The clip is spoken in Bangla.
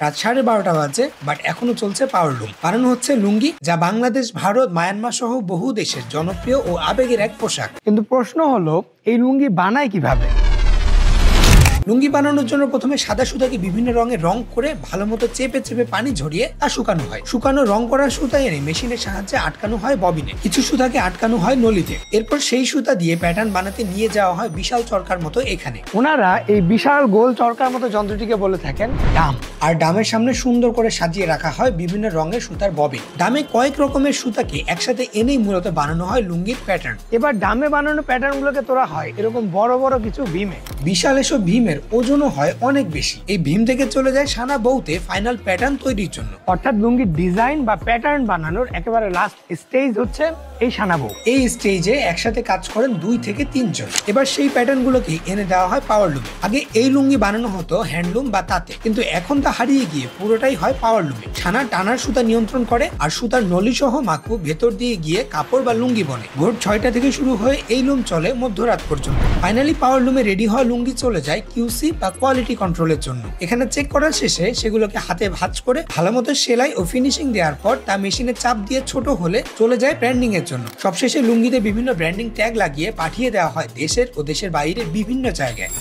রাত 12:30 বাজে, বাট এখনো চলছে পাওয়ার লুম। বানানো হচ্ছে লুঙ্গি, যা বাংলাদেশ, ভারত, মায়ানমার সহ বহু দেশের জনপ্রিয় ও আবেগের এক পোশাক। কিন্তু প্রশ্ন হলো, এই লুঙ্গি বানায় কিভাবে? লুঙ্গি বানানোর জন্য প্রথমে সাদা সুতাকে বিভিন্ন রঙে রং করে ভালো মতো চেপে চেপে পানি ঝরিয়ে তা শুকানো হয়। শুকানো রং করার সুতা এনে মেশিনের সাহায্যে আটকানো হয় ববিনে। কিছু সুতাকে আটকানো হয় নলিতে। এরপর সেই সুতা দিয়ে প্যাটার্ন বানাতে নিয়ে যাওয়া হয় বিশাল চরকার মতো এখানে। ওনারা এই বিশাল গোল চরকার মতো যন্ত্রটিকে বলে থাকেন ডাম। আর ডামের সামনে সুন্দর করে সাজিয়ে রাখা হয় বিভিন্ন রঙের সুতার ববিন। ডামে কয়েক রকমের সুতাকে একসাথে এনেই মূলত বানানো হয় লুঙ্গির প্যাটার্ন। এবার ডামে বানানো প্যাটার্ন গুলোকে তোলা হয় এরকম বড় বড় কিছু ভীমে। বিশাল এসব ভীমের ওজনও হয় অনেক বেশি। এই ভীম থেকে চলে যায় সানা বউতে ফাইনাল প্যাটার্ন তৈরির জন্য। অর্থাৎ লুঙ্গির ডিজাইন বা প্যাটার্ন বানানোর একেবারে লাস্ট স্টেজ হচ্ছে এই সানা বউ। এই স্টেজে একসাথে কাজ করেন 2 থেকে 3 জন। এবার সেই প্যাটার্ন গুলোকে এনে দেওয়া হয় পাওয়ার লুমে। আগে এই লুঙ্গি বানানো হতো হ্যান্ডলুম বা তাঁতে, কিন্তু এখন তা হারিয়ে গিয়ে পুরোটাই হয় পাওয়ার লুমে। ছানা টানার সুতা নিয়ন্ত্রণ করে আর সুতার নলি সহ মাকু ভেতর দিয়ে গিয়ে কাপড় বা লুঙ্গি বনে। ভোর 6টা থেকে শুরু হয়ে এই লুম চলে মধ্যরাত পর্যন্ত। ফাইনালি পাওয়ার লুমে রেডি হওয়া লুঙ্গি চলে যায় কিউসি বা কোয়ালিটি কন্ট্রোলের জন্য। এখানে চেক করার শেষে সেগুলোকে হাতে ভাঁজ করে ভালো মতো সেলাই ও ফিনিশিং দেওয়ার পর তা মেশিনে চাপ দিয়ে ছোট হলে চলে যায় ব্র্যান্ডিং এর জন্য। সবশেষে লুঙ্গিতে বিভিন্ন ব্র্যান্ডিং ট্যাগ লাগিয়ে পাঠিয়ে দেওয়া হয় দেশের ও দেশের বাইরের বিভিন্ন জায়গায়।